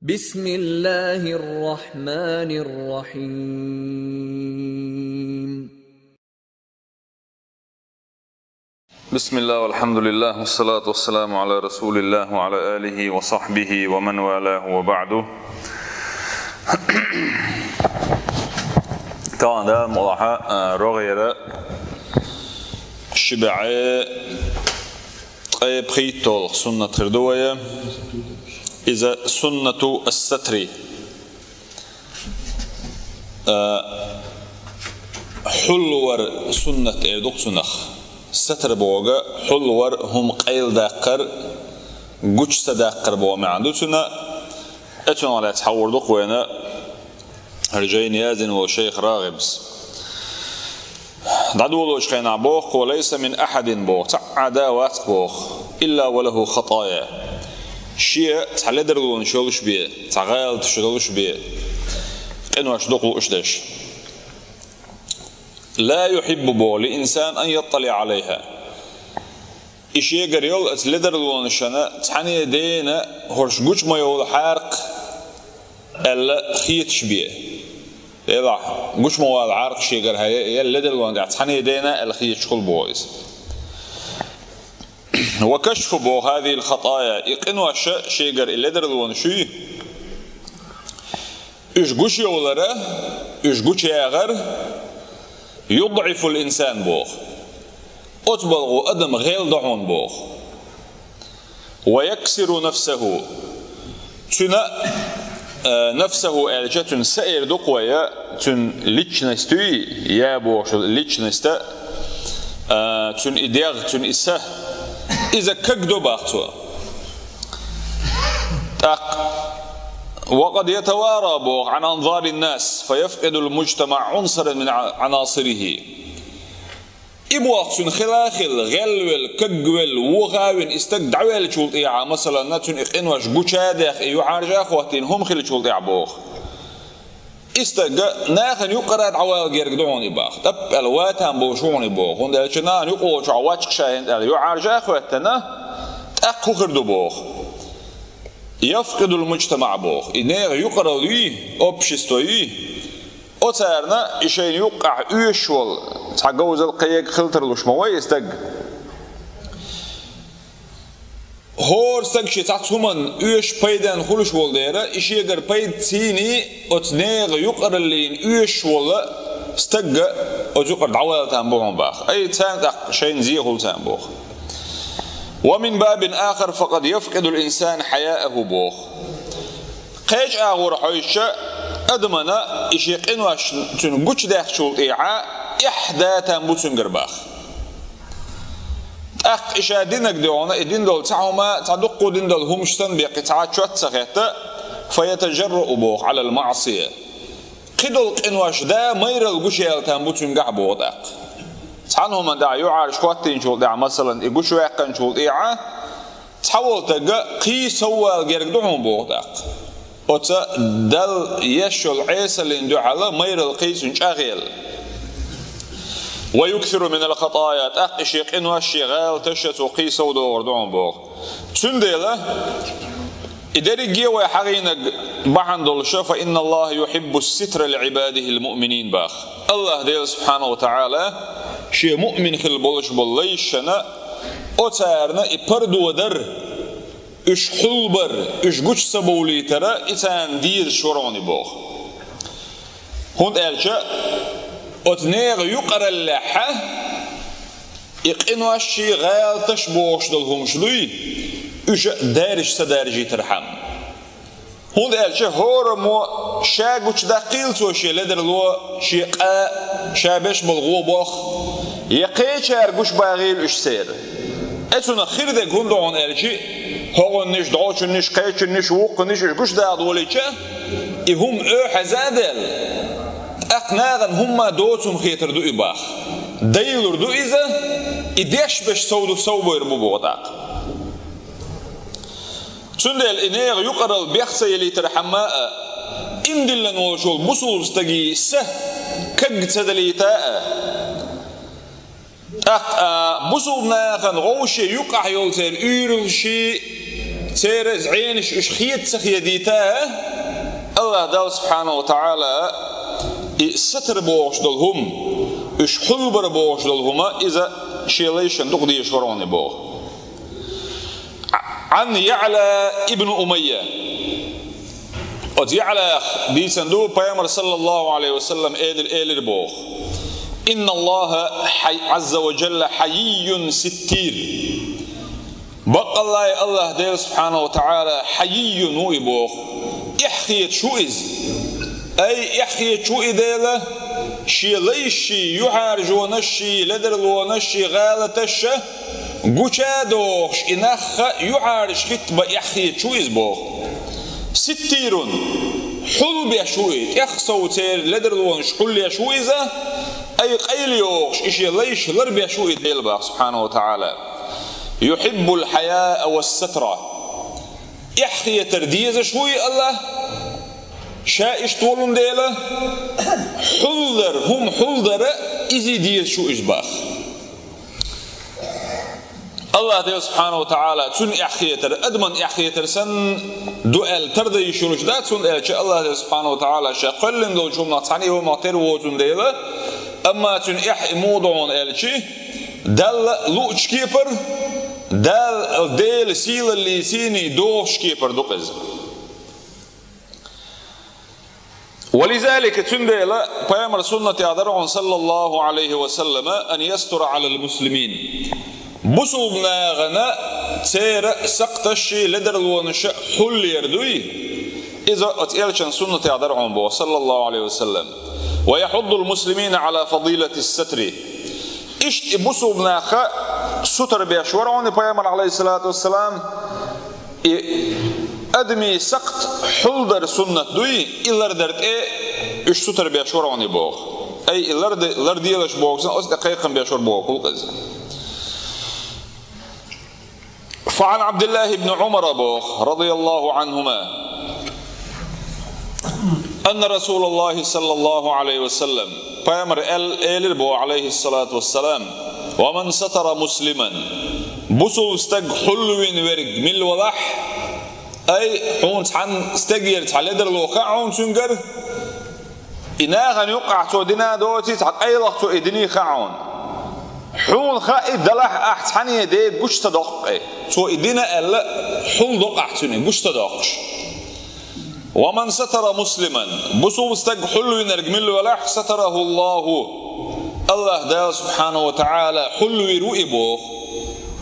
بسم الله الرحمن الرحيم. بسم الله والحمد لله والصلاة والسلام على رسول الله وعلى آله وصحبه ومن والاه وبعده. تعالى ملاحظة رغيرة شبعة بخيتول سنة تردوية إذا سنة الستر حلور سنة إيدوك سنخ ستر بوغا حلور هم قيل داقر قوش تداقر بوغا معندو سنة اتنا على تحور دوك وينا رجين يازن وشيخ راغبس دعدو لوش خينا بوغ وليس من أحد بوغ تعدا واتك بوغ إلا وله خطايا شيء تعلدرون شولش بيه تعغال تشولش بيه إنه أشدقوا أشدش لا يحب بو لإنسان أن يطلع عليها إشي قريول أتلدرون شنا تحني دينا هرش قوش ما يول حارق ألا خيتش بيه إلا قوش ما يول عارق شي قر هاي يلدرون تحني دينا ألا خيتش كل بويس وكشف بو هذه الخطايا يقنوا شيء قر اللدرون شي إيش قوش يولره إيش قوش يغر يضعف الإنسان بوخ أتبلغ أدم غيل دعون بوخ ويكسر نفسه تنا نفسه ألجة سائر دقوية تن ليتشنستي يا بوخ ليتشنستا تن إدياغ تن إسه إذا كقدو باختوا وقد يتوارى بوغ عن أنظار الناس فيفقد المجتمع عنصرا من عناصره إبواغ خلاخل غلول كقول وغاوين استقدعوال شولطيعة مثلا نتن إقنواش قوشادخ يعارجا أخواتين هم خل شولطيع بوغ استقا ناخن يقرأت عوال غير قدوني باغ تب الواتان بوشوني بوغ وندالشنان يقوش عواتك شاين يعارجا أخواتنا تأقو خردو بوغ يفقد المجتمع بوغ إنه يقرأ لي أبشستو لي أتارنا إشين يقع إيشول تحقوز القيق خلتر لشموي يستق هور استقشي تحتهمن إيش بيدان خلوش والديرا إشي يقر بيد تيني أتنيغ يقرأ لين إيشول استق أتقر دعوالتان بوغن باخ أي تان تق شين زيغل تان بوغ ومن باب آخر فقد يفقد الإنسان حياءه بوخ قيش آغور حيشة أدمنا إشيقين واش تنقوش داخل شلطيعة إحدى تنبوتن قرباخ أخ إشادينك ديونا إدين دول تعوما تعدقوا دين دول همشتن بقطعات شوات سخيطة فيتجرؤ بوخ على المعصية قدل قنواش دا مير القوش يالتنبوتن قعبو داق تعنهم من دعا يعارش قواتين شلطيعة مثلا إقوش واقعا شلطيعة تحول تقى قي سوال غيرك دعون بوغداق وتا دل يشل عيسى لندو على مير القيس نشاغيل ويكثر من الخطايا تأقشيق إنو الشغال تشتو قي سودو دعون بوغ تنديلة إداري جيوة حقينك بحندل شفا إن الله يحب الستر لعباده المؤمنين باخ الله ديل سبحانه وتعالى شيء مؤمن خل بولش بوليشنا أتارنا إبردو ودر إش حلبر إش قوش سبولي ترى إتان دير شوروني بوغ هون ألشا أتنيغ يقر اللحة إقنوا الشي غال تشبوش دلهم شلوي إش دارش سدارجي ترحم هون ألشا هورمو شاقوش داقيل توشي لدر لو شيقا شابش بالغو بوخ يقيش أرجوش باغيل إيش سير أتونا خير ده قندون أرجي هو نش دعوش نش قيش نش وق نش إيش ده دوليشة يهم حزادل أقناغن هم دوتهم خيتر دو إباخ ديلور دو إذا إديش بش سودو سوبر ببوغداق تندل إنيغ يقرأ البيخسي اللي ترحماء إندلن وشول بصول استقي سه كج تدليتاء بصول ناخن غوشي يقع يولتر يرشي تيرز عينش إش خيت سخيديتها الله دال سبحانه وتعالى ستر بوش دلهم إش حلبر بوش دلهما إذا شيليشن تقدي يشوروني بوه. عن يعلى ابن أمية قد يعلى دي صندوق بيامر صلى الله عليه وسلم إيل بوه إن الله عز وجل حيي ستير بق الله دير سبحانه وتعالى حيي نوي بوه يحخيت شو إز أي يحخيت شو إذا شي ليشي يعارجونشي لدرلونشي غالتش قشادوش إنخ يعارج خطبة يحخيت شو إز بوه ستير حل بيشويت يخصو تير لدرلونش حل يشويزه أي قيليوش إشي ليش لربي شو يديل سبحانه وتعالى يحب الحياء والسترة يحكي ترديز شوي الله شائش طولن ديله حلدر هم حلدر إزي ديز شو إجباخ الله ديل سبحانه وتعالى تون يحكي أدمن يحكي سن دوال ترد يشروش دا تون الله ديل سبحانه وتعالى شاقلن دول جمنا تعني وما تروتون ديله أما تون موضوعون إلشي دل لوش كيبر دل ديل سيل اللي سيني دوش كيبر دوقز ولذلك تون ديل بيامر سنة عدرعون صلى الله عليه وسلم أن يستر على المسلمين بصوبنا غنا تير سقطشي لدر الونش حل يردوي إذا أتيلشن سنة عدرعون بو صلى الله عليه وسلم ويحض المسلمين على فضيلة الستر إشت بصو بناخا ستر بيشورعوني بيامر عليه الصلاة والسلام أدمي سقط حلدر سنة دوي إلا ردرت إش ستر بيشورعوني بوغ أي إلا رديلش بوغ سن أصدق دقيقا بيشور بوغ كل قز. فعن عبد الله بن عمر بوغ رضي الله عنهما أن رسول الله صلى الله عليه وسلم بيامر إلربو عليه الصلاة والسلام ومن ستر مسلما بصو استق حلوين ورق من الوضح أي حون تحن استقير تحلدر الوقع حون سنقر إناغن يقع تودنا دوتي تحق أي لغتو إدني خعون حون خائد دلح أحتحني دي قش تدق تو إدنا ألا حول دق أحتني قش تدقش ومن ستر مسلما بصو استق حلوين ورق من الوضح ستره الله دا سبحانه وتعالى حلو يروئبوه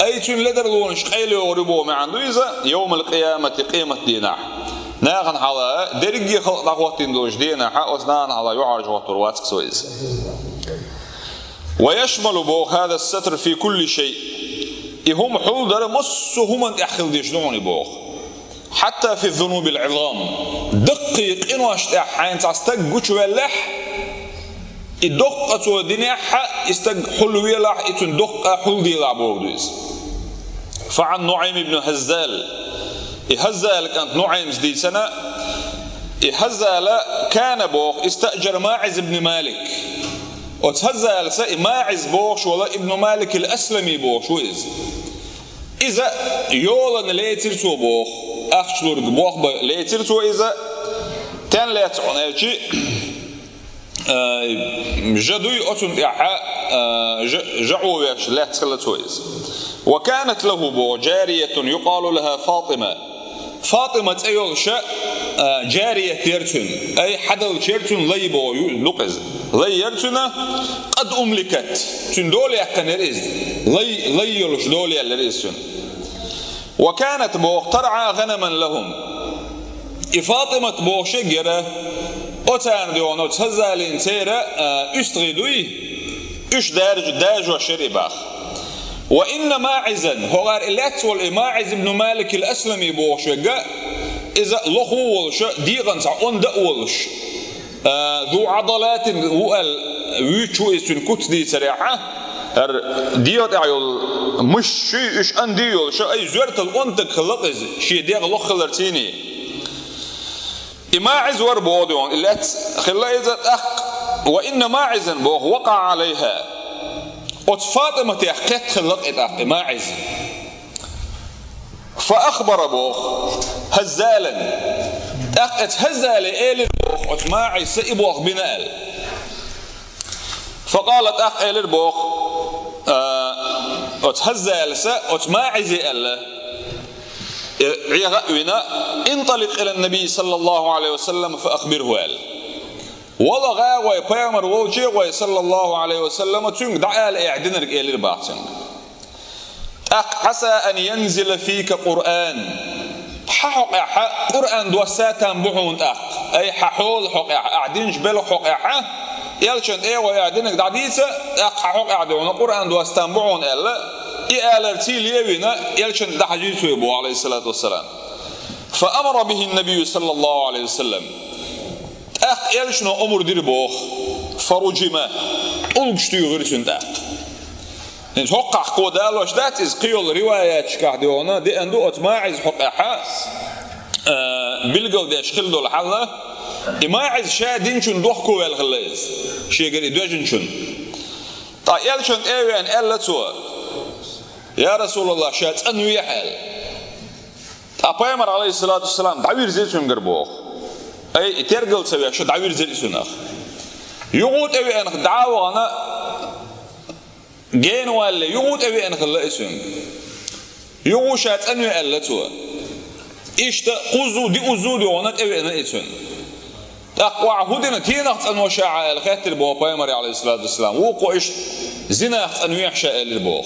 أي تون لدر لونش قيل يوربوه معن دويزة يوم القيامة قيمة ديناح ناغن على درجي خلق دقوتين دوش ديناح وزنان على يعرج وطرواتك سويز ويشمل بوه هذا الستر في كل شيء هم حل در مصهم أخل ديشنوني بوه حتى في الذنوب العظام دقيق إنو أشتاح حين تستقوش واللح الدقة ودنياها استق حلوية لا يتون دقة حلدي لا بوردوز. فعن نعيم بن هزال هزال كانت نعيم زدي سنة هزال كان بوخ استأجر ماعز بن مالك وتهزال سأ ماعز بوخ ولا ابن مالك الأسلمي بوخ ويز إذا يولن ليترتو بوخ أخشلور بوخ ليترتو إذا تان لا تعونيتي جدوي أتون جعويش لا تخلتويز. وكانت له بو جارية يقال لها فاطمة أيول شاء جارية يرتن أي حدل شيرتن لي بو لقز لي يرتنا قد أملكت تندولي أكن الرئيس لي يلش دولي الرئيس. وكانت بو ترعى غنما لهم فاطمة بو شجرة أتان ديونو تهزالين سيرة أستغدوي إش داج وشرباخ. وإن ماعزا هو غير إلات والماعز بن مالك الأسلمي بوشجا إذا لخولش ديغن سعون دأولش ذو عضلات وقال ويشو إسن كتدي سريعة ديوت عيول مش شيء إش أنديول شو أي زورت الأنتك خلقز شيء ديغ لخلرتيني ماعز وربودون إلات خلا إذا أخ وإن ماعزا بوه وقع عليها فاطمة يحكت خلق إتاق ماعز فأخبر بوخ هزالا هزال إيل البوخ أتماعي سئبوخ بنال فقالت إيل البوخ أتهزال أتماعي زي الله انطلق إلى النبي صلى الله عليه وسلم فأخبره قال والله غاوي بيامر وجيغوي صلى الله عليه وسلم تنك دعال إعدنرك إلى الباطن عسى أن ينزل فيك قرآن حق قرآن دوساتان بحون أي حول حق أعدين جبل حق يلشن ويعدنك دعديسة حق أعدون قرآن دوساتان بحون ألا إعلرتي ليوينا يلشن دحجيسو يبو عليه الصلاة والسلام فأمر به النبي صلى الله عليه وسلم يلشن أمر دير بوخ فرجما ألقشتو يغرسون حقق قودالوش that is قيول روايات شكاhdيونا دي أندو أتماعز حققها بلغل دي شخل دول حالة إماعز شادينشون دوحكو والغليز شيقر إدواجنشون طيب يلشن إيوان ألا توا يا رسول الله شات أنوي حال أبايمر عليه الصلاة والسلام دعوير زيتون قربوخ أي ترقل سوي شو دعوير زيتون أخ يقول أوي أنك دعاوة أنا جين ولا يقول أوي أنك الله اسم يقول شات أنوي ألا توا إيش تقوزو دي أزودي ونات أوي أنا اسم وعهودنا تينخت أنو شاعة الخاتر بو أبايمر عليه الصلاة والسلام وقو إيش زناخت أنوي حشاء للبوخ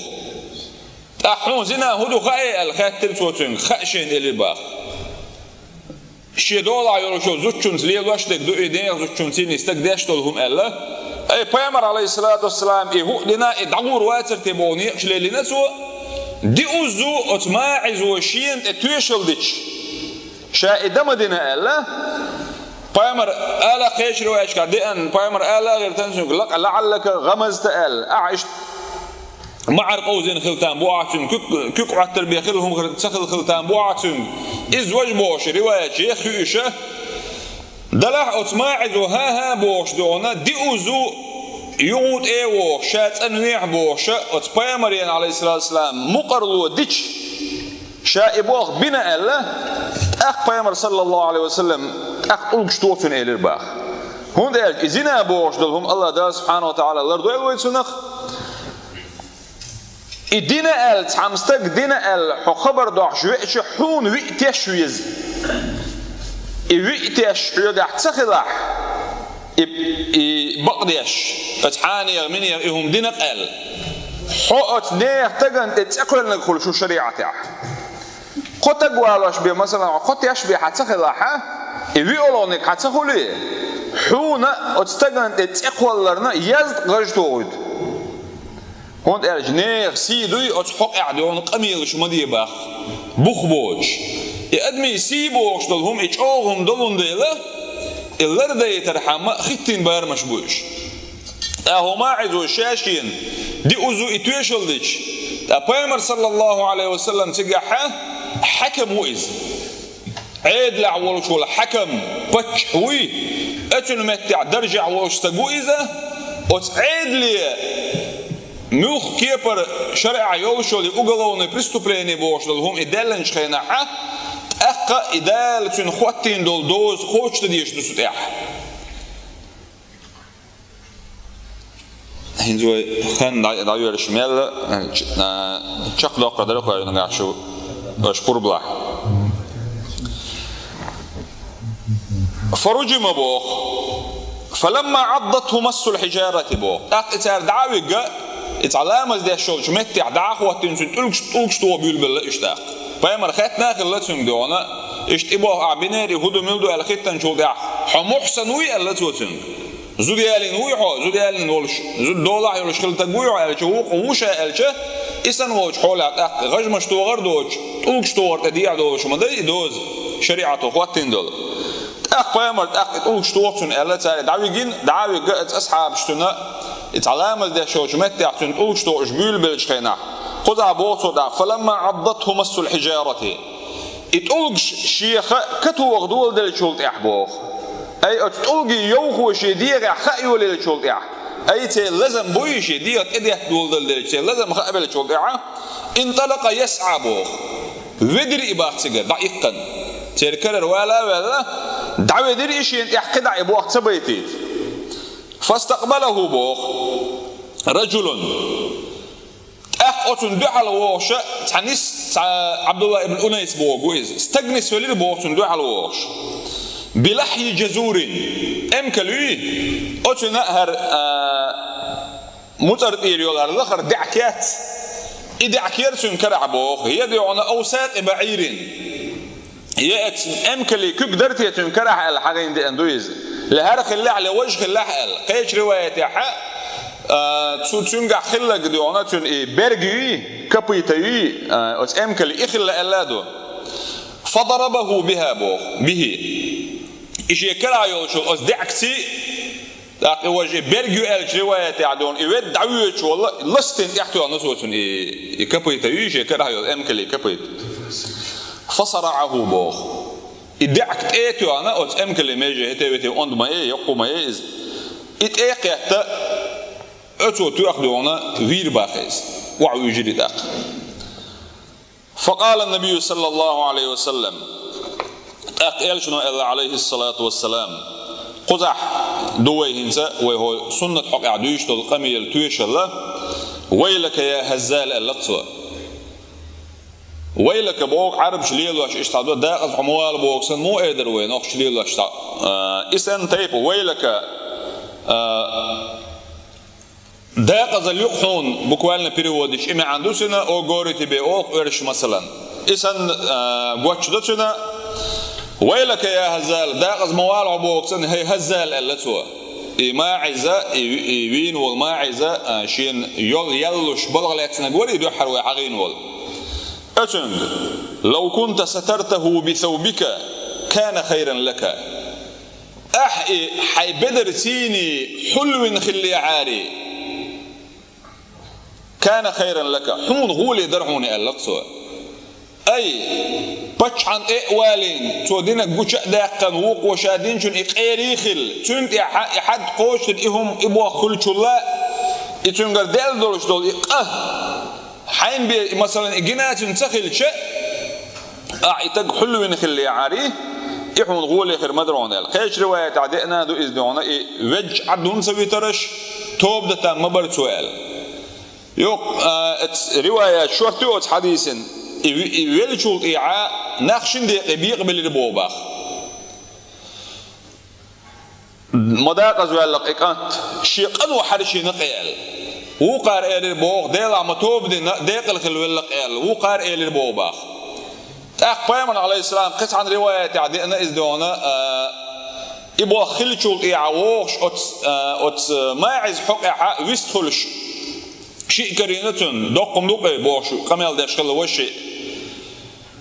أحون زنا هدو خاي الخاتل توتن خاشين إلى الباخ شيدولا يروشوا زوجون ليه واشتك دو إيدين زوجون سين يستقداش طولهم ألا أي بيامر عليه الصلاة والسلام إيه لنا إدعور واتر تبوني شلي لنا سو دي أوزو أتماعز وشين اتويشل ديش شا إدام دينا ألا بيامر ألا خيش روايش كدين بيامر ألا غير تنسون لك لعلك غمزت ألا أعيش معر قوزين خلتان بوعتن كيك عتر بيخلهم تسخل خلتان بوعتن إزواج بوش رواية شيخ يوشة دلح أتماعز وها بوش دونا دي أوزو يغود إيوه شات أنويح بوش أتبايمرين عليه الصلاة والسلام مقرلو ديش شائبوخ بنا ألا أخ بايمر صلى الله عليه وسلم أخ ألقش توفن إلى الباخ هون ديال إزينا بوش دلهم الله دا سبحانه وتعالى الأرض ويلويتسنخ الدينا ال تحمستك دينا ال خبر دوح شويش حون ويتش ويز ويتش يقع تسخلاح بقديش فتحاني مني هم دينا ال حقت نير تجن تتأكل نقول شو شريعة تاع قط قوالش بي مثلا قط يشبه حتسخلاح ويقولونك حتسخلي حون أتستجن تتأكل لنا يزد غجتود هون أرج نير سيدوي أتحق أعدون قميل شو مدي باخ بخبوج يأدمي سيبوش دلهم إجعوهم دلون ديلا اللردي ترحم ختين بار مشبوش أهو ماعز وشاشين دي أزو إتويشل ديش أبايمر صلى الله عليه وسلم تقاحا حكم وإز عيد لعولش ولا حكم بتشوي أتنمتع درجة عولش تقو إذا وتعيد لي ملخ كيبر شرع يوشل يقولون بريستوبليني بوشلهم إدالن شخيناها أقا إدالة خواتين دول دوز خوش تديش دسوتيح هنزوي خان دايو الشمال شق دقة درقة ينقاشو أشكر بلا فرجم بوخ فلما عضته مس الحجارة بوخ أقتار دعوي اتعلامز ده شو متع دعخ وتنسون تلقش تو بيلبل اشتاق بايمر خات ناخل لتسون دونا اشتباه عبناري هدو ملدو على ختن شو دع حمحسن وي الله توتن زوديالين وي حو زوديالين ولش زود دولار يولش خل تقوي على شو ومشا الشه اسن وش حول اق غجمش تو غردوش تلقش تو تديع دوش مدي دوز شريعته خواتين دول اق بايمر اق تلقش تو تن الله تعالى دعوي قت اصحاب شتنا اتعلامز ده شو متع تن تلقش تو جبيل بالشخينا خذها بوصو دا فلما عضته مس الحجارة اتلقش شيخ كتو غدول دل شولت احبوخ اي اتلقي يوخو شدير خايو لل شولت اح اي تي لازم بويش ديت اديه دول دل تي لازم خابل شولت انطلق يسعى بوخ ودر إباحتك دقيقا تذكر ولا دعوة در إشين يحقد عبوق سبيتيت فاستقبله بوخ رجل أتون دعال ووش تعنيس عبد الله بن أنيس بوغويز استغنس ولير بوغ تون دعال ووش بلحي جزور أمكلوي أتون هر مترد إيريولار الآخر دعكات إدعكير تون كرع بوغ يدعون أوساط بعير يأت أمكلي كقدرت تون كرع الحاجين دي أندويز لهرق الله على وجه الله قيش رواية حق تونجا خلق ديونا تون برجي كبيتي أس أمكل إخلا ألادو فضربه بها به إيش يكره يوشل أس دعكتي لكن وجه برجي ألش رواية عدون يود دعوة والله لستن يحتوى نسوة كبيتي إيش يكره يوشل أمكل كبيت فصرعه بوخ إدعكت إيتو أنا أس أمكل ميجي هتبتي عند ما يقوم يز إتأكيت أتو تأخذونه غير باخيز وعوجد داق فقال النبي صلى الله عليه وسلم أقل شنو الله عليه الصلاة والسلام قزح دوي هنسا وهو سنة حق عدوش تلقمي التويش الله ويلك يا هزال اللقصة ويلك بوق عرب شليل واش اشتعدو داقز عموال بوق سن مو قادر وين اخ شليل واش اسن تيب ويلك داقز اليقحون بكوالنا بيريودش إما عندوسنا أو غوريتي بأوق ورش مثلا إسان قواتشدوتنا ويلك يا هزال داقز موال عبوك سن هي هزال اللتوا ما عزا يوين والما عزا شين يلوش بلغلاتنا قولي دو حروي عغين وال أتند لو كنت سترته بثوبك كان خيرا لك حي بدرتيني حلو خلي عاري كان خيرا لك حون غولي درعوني اللقصة أي بچ عن إقوالين تودينك بوش داقا ووق وشادين شن إقيريخل تنت إحد قوش إهم إبوا خلش الله إتنقر ديل دولش دول إقه حين بي مثلا إجنات تنسخل شيء إتق حلوين خلي عاريه إحون غولي خير مدرعوني القيش رواية عدئنا دو إزدعونا وج عدون سوي ترش توب دتا مبر سؤال يوك رواية شورتوت حديث يولشول إيعاء نخشن دي بيقبل البوباخ مداقز ويالق إكانت شيقن وحرشي نقيال وقار إيل البوغ ديل عمتوب ديقل خلوالق إيل وقار إيل البوباخ تاق بيمن عليه السلام قص عن رواية عدينا إزدونا إبوا خلشول إيعاء ووغش أت ماعز حق إيعاء ويستخلش شيء كرينتون دقم دقي بوشو قميل داشخل وشي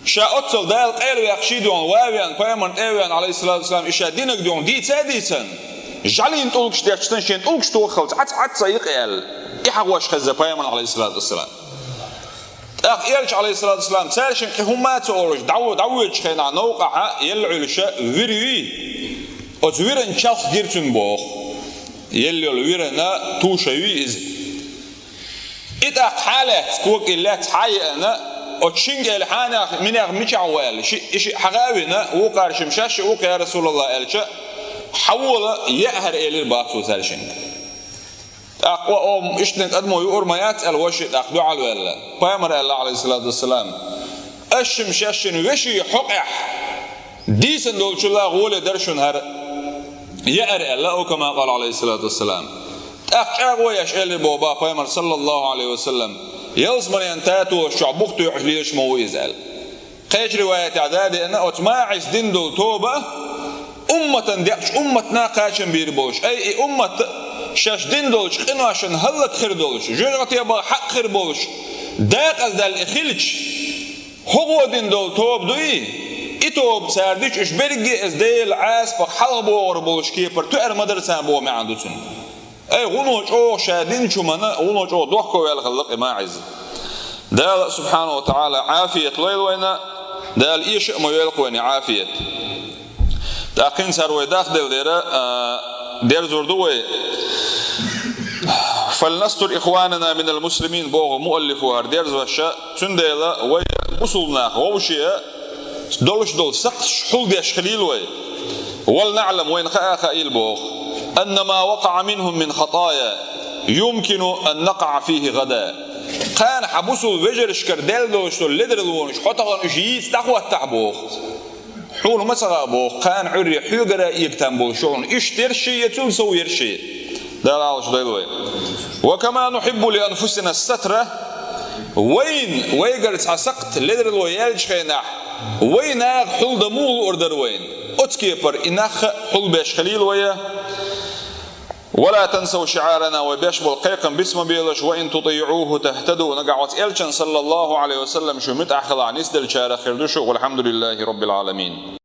شاء أتصل دال قيل ويقشيدون واويان بيمن ايوان عليه الصلاة والسلام إشا دينك دون ديتان جعلين تقولكش ديكشتن شين تقولكش توخلت عت سيقيل إحاقواش خزة بيمن عليه الصلاة والسلام إيالش عليه الصلاة والسلام سالشن هما تقولش دعوة شخينا نوقع يلعلشا ويروي أتويرن شالخ ديرتون بوخ يلي الويرنا توشوي إزي إذا حالات كوك اللي تحيئنا أتشنج الحانة من أغمش عوال شيء حغاوينا وقارش مشاش وق يا رسول الله ألشة حول يأهر إلى الباطل سالشنج أقوى أم إشتنك أدمو يور ما يتأل وشيء أخذوا على ولا بيامر الله عليه الصلاة والسلام أشم شاشن وشي حقح ديسن دول شو الله غول درشون هر يأهر الله كما قال عليه الصلاة والسلام أقوى يشعل البوبا بيامر صلى الله عليه وسلم يوزمن ينتاتو شعبوختو يحليش مو يزعل قيش رواية عداد أن أتماعس دين دول توبة أمة ديقش أمتنا قاشن بيربوش أي أمة شاش دين دولش قنو عشان هلك خير دولش جرغت يبا حق خير بولش داق از دال إخلش هو دين دول توب دوي إتوب ساردش إش برقي از ديل عاس بخلق بوغر بولش كيبر تو مدرسان بو ما عندوتن أي غنوش أو شادين شو منا غنوش أو دوحكو يالخلق ما عز دال سبحانه وتعالى عافية ليل وينا دال إيش ما يلقوين عافية داقين ساروي داخل دير زردوي فلنستر إخواننا من المسلمين بوغ مؤلفوا هرديرز وشا تنديلا وي أصولنا ووشي دول سقش حل ديش خليل وي ولنعلم وين خائل بوغ أن ما وقع منهم من خطايا يمكن أن نقع فيه غدا كان حبسوا وجرش كردل دوشتو لدر الونش حطا جيس تقوى التعبوغ حول مسغا بوغ كان عري حيقرا يكتن بوشون اشتر شيء تلسو يرشي دلالش دلوي وكما نحب لأنفسنا السترة وين ويقرت عسقت لدر الويالج خيناح وين حل دمول أردر وين أتكيبر إناخ حل باش خليل ويا ولا تنسوا شعارنا وباش بالقيقا باسم بيلش وإن تطيعوه تهتدوا نقعت إلشن صلى الله عليه وسلم شو متأخذ عن إسدل شارخ والحمد لله رب العالمين.